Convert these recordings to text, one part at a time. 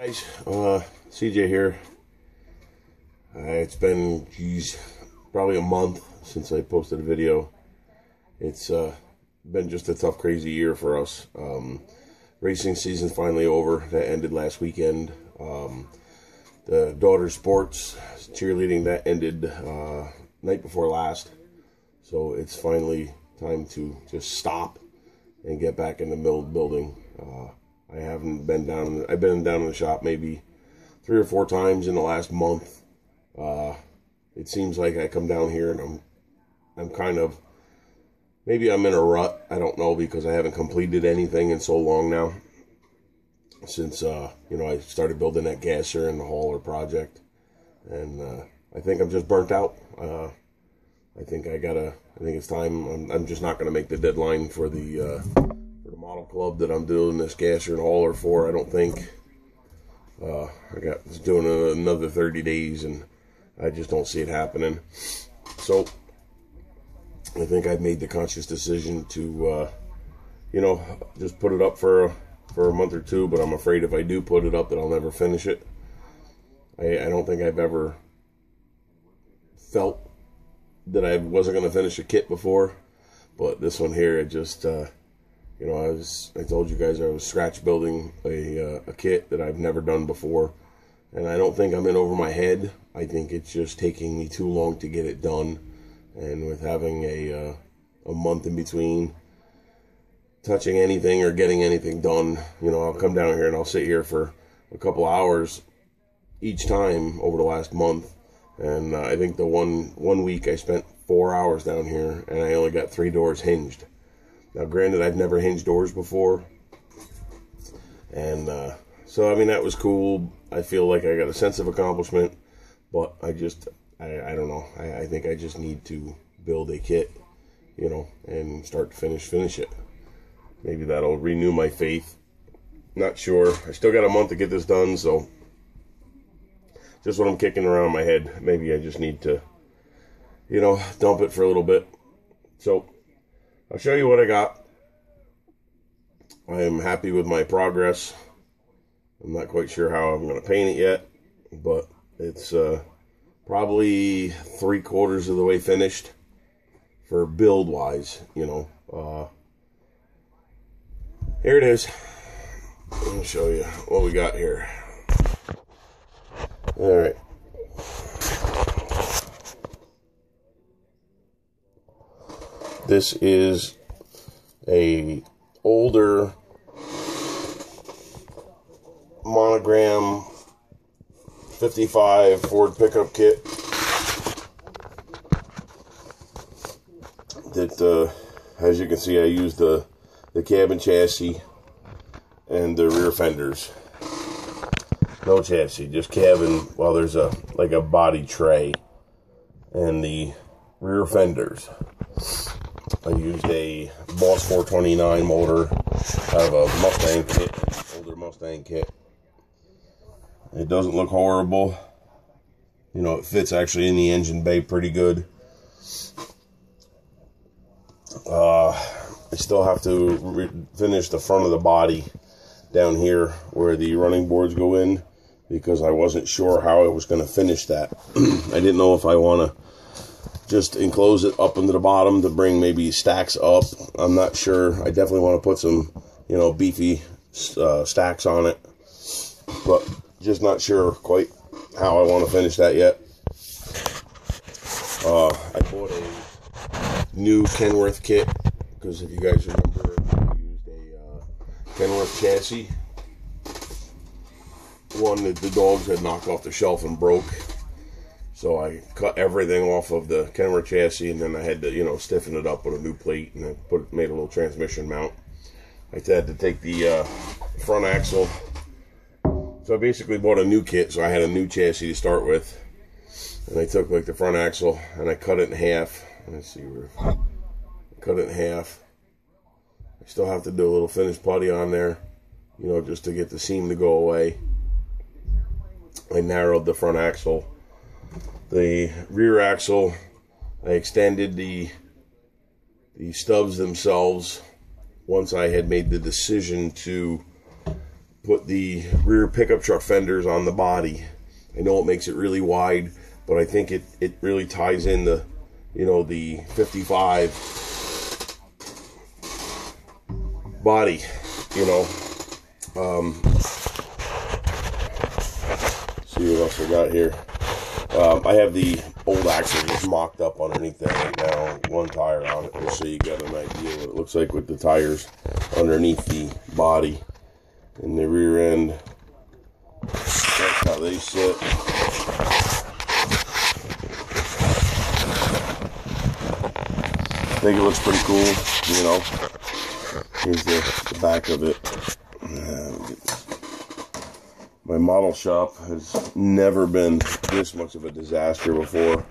Guys, CJ here. It's been, probably a month since I posted a video. It's been just a tough, crazy year for us. Racing season finally over. That ended last weekend. The daughter sports cheerleading that ended night before last. So it's finally time to just stop and get back in the building. I haven't been down. I've been down in the shop maybe 3 or 4 times in the last month. It seems like I come down here and I'm kind of, maybe I'm in a rut. I don't know, because I haven't completed anything in so long now. Since I started building that gasser and the hauler project, and I think I'm just burnt out. I think it's time. I'm just not gonna make the deadline for the model club that I'm doing this gasser and hauler for. I don't think I got doing another 30 days, and I just don't see it happening. So I think I've made the conscious decision to just put it up for a month or two. But I'm afraid if I do put it up that I'll never finish it. I don't think I've ever felt that I wasn't going to finish a kit before, but this one here, it just I told you guys I was scratch building a kit that I've never done before, and I don't think I'm in over my head. I think it's just taking me too long to get it done, and with having a month in between touching anything or getting anything done, I'll come down here and I'll sit here for a couple hours each time over the last month, and I think the one week I spent 4 hours down here, and I only got 3 doors hinged. Now, granted, I've never hinged doors before, and so, I mean, that was cool. I feel like I got a sense of accomplishment, but I don't know. I think I just need to build a kit, and start to finish it. Maybe that'll renew my faith. Not sure. I still got a month to get this done, so just what I'm kicking around in my head. Maybe I just need to, dump it for a little bit. So I'll show you what I got. I am happy with my progress. I'm not quite sure how I'm going to paint it yet, but it's probably 3/4 of the way finished for build wise. Here it is. Let me show you what we got here. All right. This is a older monogram 55 Ford pickup kit that, as you can see, I used the cabin chassis and the rear fenders. No chassis, just cabin. Well, there's a body tray and the rear fenders. I used a Boss 429 motor out of a Mustang kit, older Mustang kit. It doesn't look horrible. It fits actually in the engine bay pretty good. I still have to finish the front of the body down here where the running boards go in, because I wasn't sure how I was going to finish that. I didn't know if I want to just enclose it up into the bottom to bring maybe stacks up. I'm not sure. I definitely want to put some, beefy stacks on it, but just not sure quite how I want to finish that yet. I bought a new Kenworth kit, because if you guys remember, I used a Kenworth chassis, one that the dogs had knocked off the shelf and broke. So I cut everything off of the Kenworth chassis, and then I had to, stiffen it up with a new plate, and I made a little transmission mount. I had to take the front axle. So I basically bought a new kit, so I had a new chassis to start with. And I took the front axle and I cut it in half. Let's see where. Cut it in half. I still have to do a little finish putty on there, just to get the seam to go away. I narrowed the front axle. The rear axle, I extended the stubs themselves once I had made the decision to put the rear pickup truck fenders on the body. I know it makes it really wide, but I think it really ties in the, you know, the 55 body, you know. See what else I got here. I have the old axle just mocked up underneath there right now. One tire on it, just so you got an idea what it looks like with the tires underneath the body and the rear end. That's how they sit. I think it looks pretty cool, you know. Here's the back of it. My model shop has never been this much of a disaster before.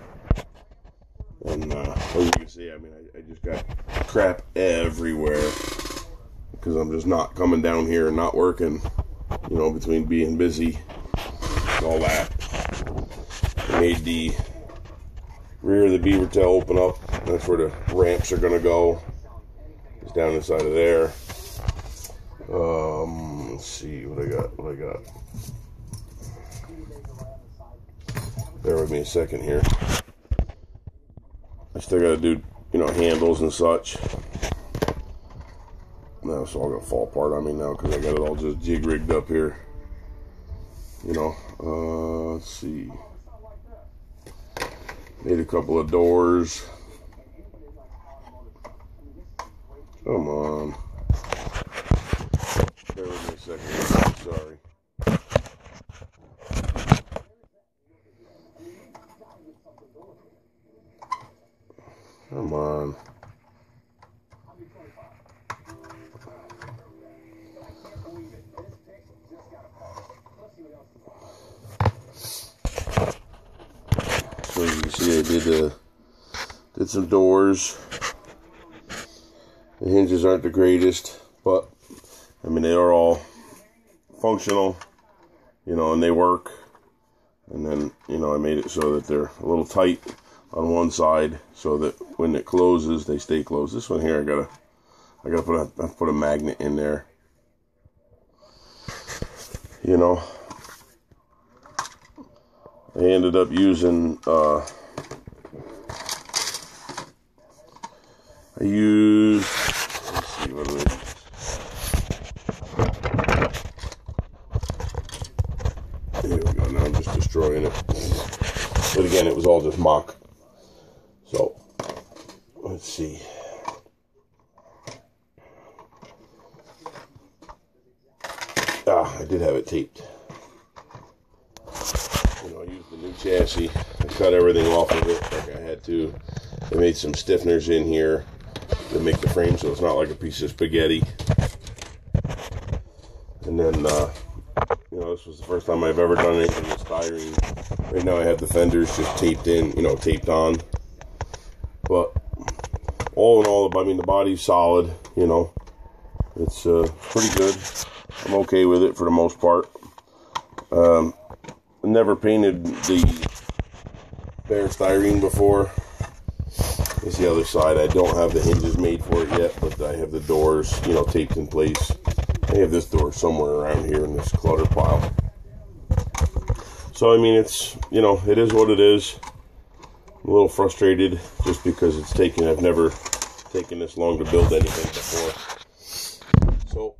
And as you can see, I mean, I just got crap everywhere because I'm just not coming down here and not working, you know, between being busy and all that. I made the rear of the beaver tail open up. That's where the ramps are going to go. It's down inside of there. Let's see what I got. Bear with me a second here. I still got to do, you know, handles and such. Now it's all going to fall apart on me now because I got it all just jig rigged up here. You know, let's see. Made a couple of doors. Come on. Bear with me a second. I'm sorry. Come on. So as you can see, I did some doors. The hinges aren't the greatest, but I mean, they are all functional, you know, and they work. And then, you know, I made it so that they're a little tight on one side so that when it closes, they stay closed. This one here, I gotta put a magnet in there. You know, I ended up using, let's see, what do Here we go, now I'm just destroying it. But again, it was all just mock. So, let's see. I did have it taped. You know, I used the new chassis. I cut everything off of it like I had to. I made some stiffeners in here to make the frame so it's not like a piece of spaghetti. And then, you know, this was the first time I've ever done anything with styrene. Right now I have the fenders just taped in, you know, taped on. But all in all, I mean, the body's solid, you know. It's pretty good. I'm okay with it for the most part. I never painted the bare styrene before. Here's the other side. I don't have the hinges made for it yet, but I have the doors, you know, taped in place. I have this door somewhere around here in this clutter pile. So, I mean, it's, you know, it is what it is. I'm a little frustrated just because I've never taken this long to build anything before. So,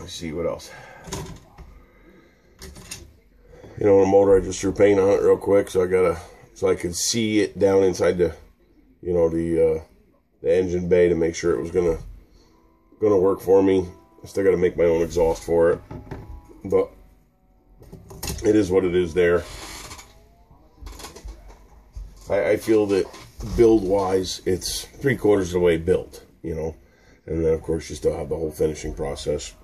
let's see what else. You know, on a motor, I just threw paint on it real quick, so I could see it down inside the, you know, the engine bay to make sure it was gonna work for me. I still got to make my own exhaust for it, but it is what it is there. I feel that build-wise, it's 3/4 of the way built, you know, and then of course you still have the whole finishing process.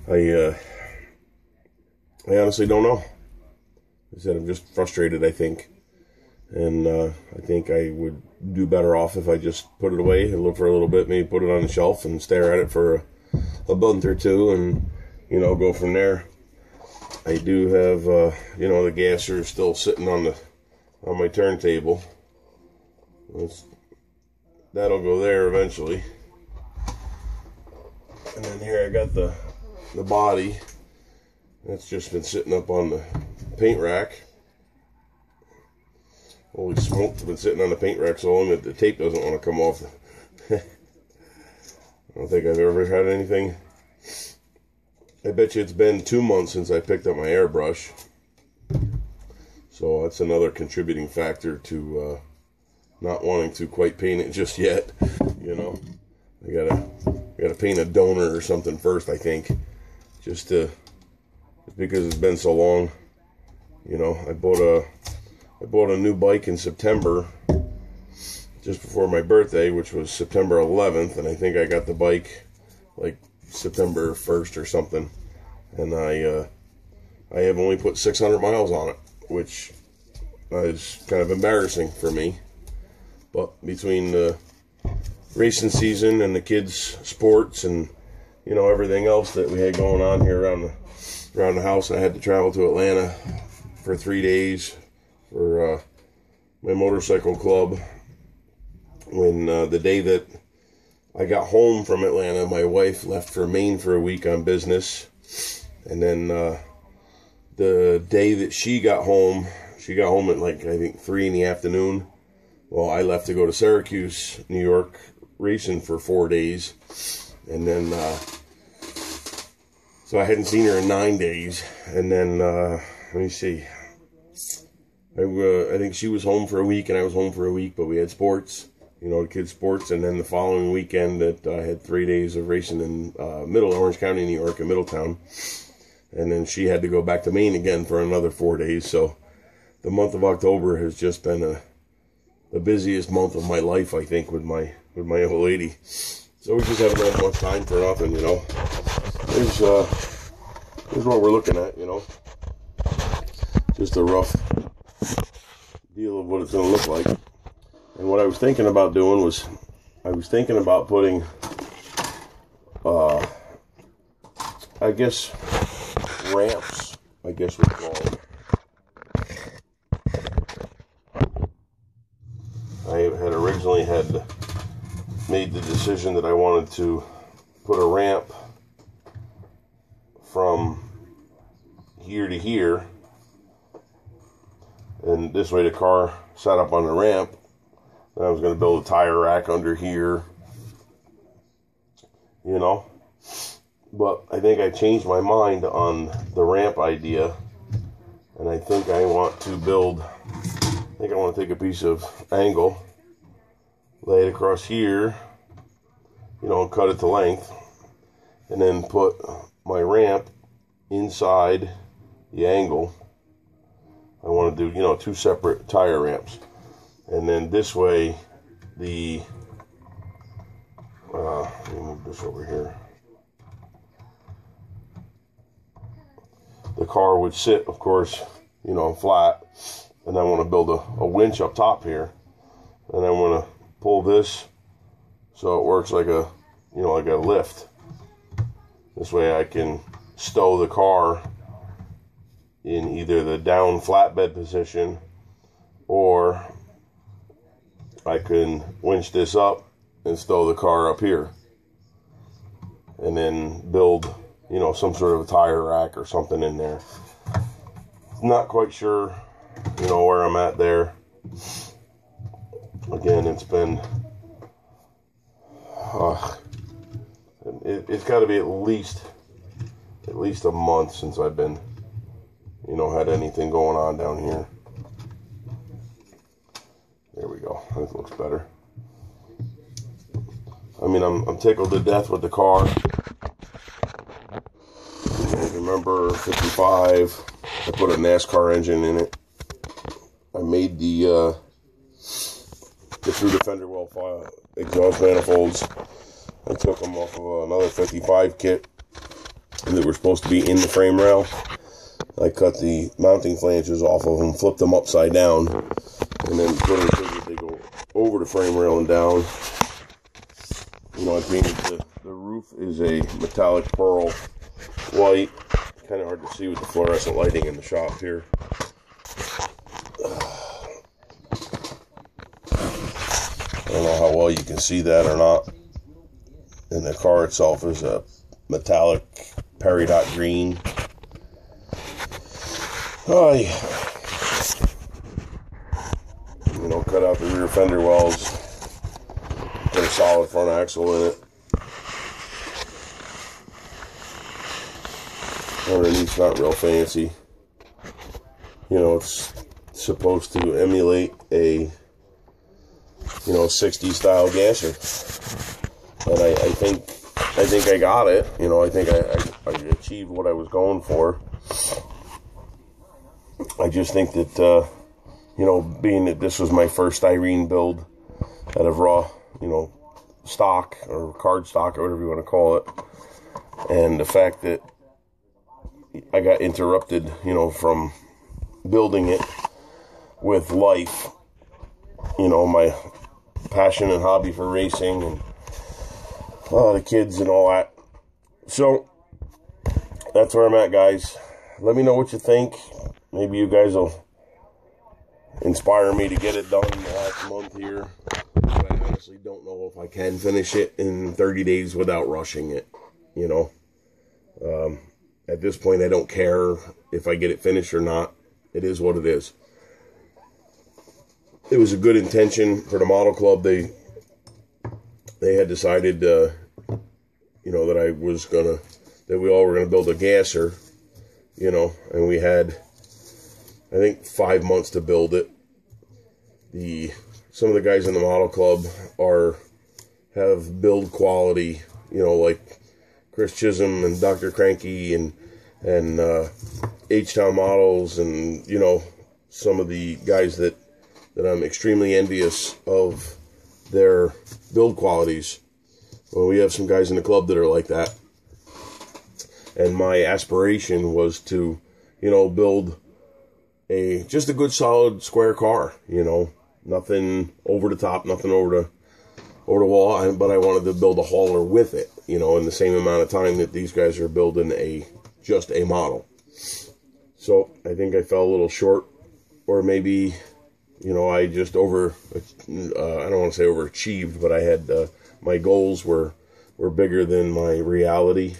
I honestly don't know. Like I said, I'm just frustrated, I think. And I think I would do better off if I just put it away and look for a little bit, maybe put it on the shelf and stare at it for a month or two and, you know, go from there. I do have, you know, the gasser still sitting on my turntable. That'll go there eventually. And then here I got the body. That's just been sitting up on the paint rack. Holy smoke, it's been sitting on the paint rack so long that the tape doesn't want to come off. I don't think I've ever had anything. I bet you it's been 2 months since I picked up my airbrush. So that's another contributing factor to not wanting to quite paint it just yet. You know, I gotta paint a donor or something first, I think, just because it's been so long. You know, I bought a new bike in September, just before my birthday, which was September 11th, and I think I got the bike like September 1st or something, and I have only put 600 miles on it, which is kind of embarrassing for me. But between the racing season and the kids' sports and, you know, everything else that we had going on here around the house, I had to travel to Atlanta for 3 days for my motorcycle club. When the day that I got home from Atlanta, my wife left for Maine for a week on business, and then the day that she got home at like, I think 3 in the afternoon. Well, I left to go to Syracuse, New York, racing for 4 days, and then so I hadn't seen her in 9 days, and then let me see, I think she was home for a week and I was home for a week, but we had sports, you know, kids' sports, and then the following weekend that I had 3 days of racing in Middle Orange County, New York, in Middletown, and then she had to go back to Maine again for another 4 days. So the month of October has just been the busiest month of my life, I think, with my old lady. So we just haven't had much time for nothing, you know. Here's what we're looking at, you know. Just a rough deal of what it's going to look like. And what I was thinking about doing was, I was thinking about putting, I guess, ramps, I guess we'd call them. I had originally made the decision that I wanted to put a ramp from here to here, and this way the car sat up on the ramp. And I was going to build a tire rack under here, you know. But I think I changed my mind on the ramp idea, and I think I want to take a piece of angle, lay it across here, you know, cut it to length, and then put my ramp inside the angle. I want to do, you know, 2 separate tire ramps. And then this way, let me move this over here. The car would sit, of course, you know, flat. And I want to build a winch up top here. And I want to pull this so it works like a, you know, like a lift. This way I can stow the car in either the down flatbed position, or I can winch this up and stow the car up here, and then build, you know, some sort of a tire rack or something in there. Not quite sure, you know, where I'm at there. Again, it's been it's got to be at least a month since I've been, you know, had anything going on down here. There we go. That looks better. I mean, I'm tickled to death with the car. I remember 55. I put a NASCAR engine in it. I made the through the fender well file exhaust manifolds. I took them off of another 55 kit that were supposed to be in the frame rail. I cut the mounting flanges off of them, flipped them upside down, and then put them so that they go over the frame rail and down. You know, I painted the roof is a metallic pearl white. Kind of hard to see with the fluorescent lighting in the shop here. I don't know how well you can see that or not. And the car itself is a metallic peridot green. Oh, yeah. You know, cut out the rear fender wells, put a solid front axle in it. Underneath's not real fancy. You know, it's supposed to emulate a, 60s style gasser. And I think I got it. You know, I think I achieved what I was going for. I just think that, being that this was my first styrene build out of raw, stock or card stock or whatever you want to call it, and the fact that I got interrupted, from building it with life, my passion and hobby for racing and the kids and all that. So that's where I'm at, guys. Let me know what you think. Maybe you guys will inspire me to get it done in the last month here. But I honestly don't know if I can finish it in 30 days without rushing it, At this point, I don't care if I get it finished or not. It is what it is. It was a good intention for the model club. They had decided, that we all were gonna build a gasser, and we had, I think, 5 months to build it. Some of the guys in the model club have build quality, like Chris Chisholm and Dr. Cranky and H-Town Models, and some of the guys that I'm extremely envious of their build qualities. Well, we have some guys in the club that are like that, and my aspiration was to build just a good solid square car, nothing over the top, nothing over the wall, but I wanted to build a hauler with it, in the same amount of time that these guys are building just a model. So I think I fell a little short, or maybe, I just I don't want to say overachieved, but I had, my goals were bigger than my reality.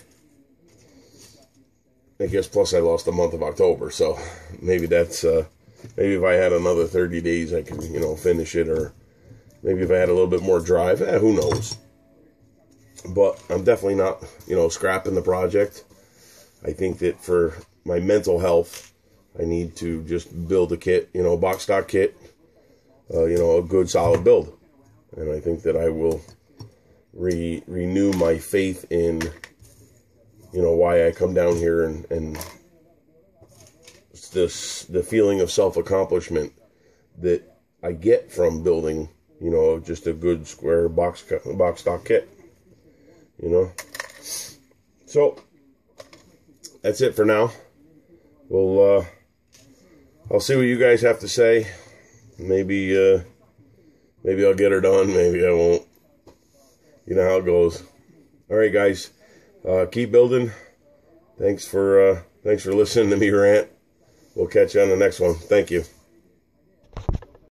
I guess plus I lost the month of October, so maybe that's, maybe if I had another 30 days I could, finish it, or maybe if I had a little bit more drive, who knows. But I'm definitely not, scrapping the project. I think that for my mental health, I need to just build a kit, box stock kit, a good solid build. And I think that I will renew my faith in, why I come down here, and the feeling of self-accomplishment that I get from building, just a good square box stock kit, So that's it for now. Well, I'll see what you guys have to say. Maybe I'll get her done. Maybe I won't. You know how it goes. All right, guys. Keep building. Thanks for listening to me rant. We'll catch you on the next one. Thank you.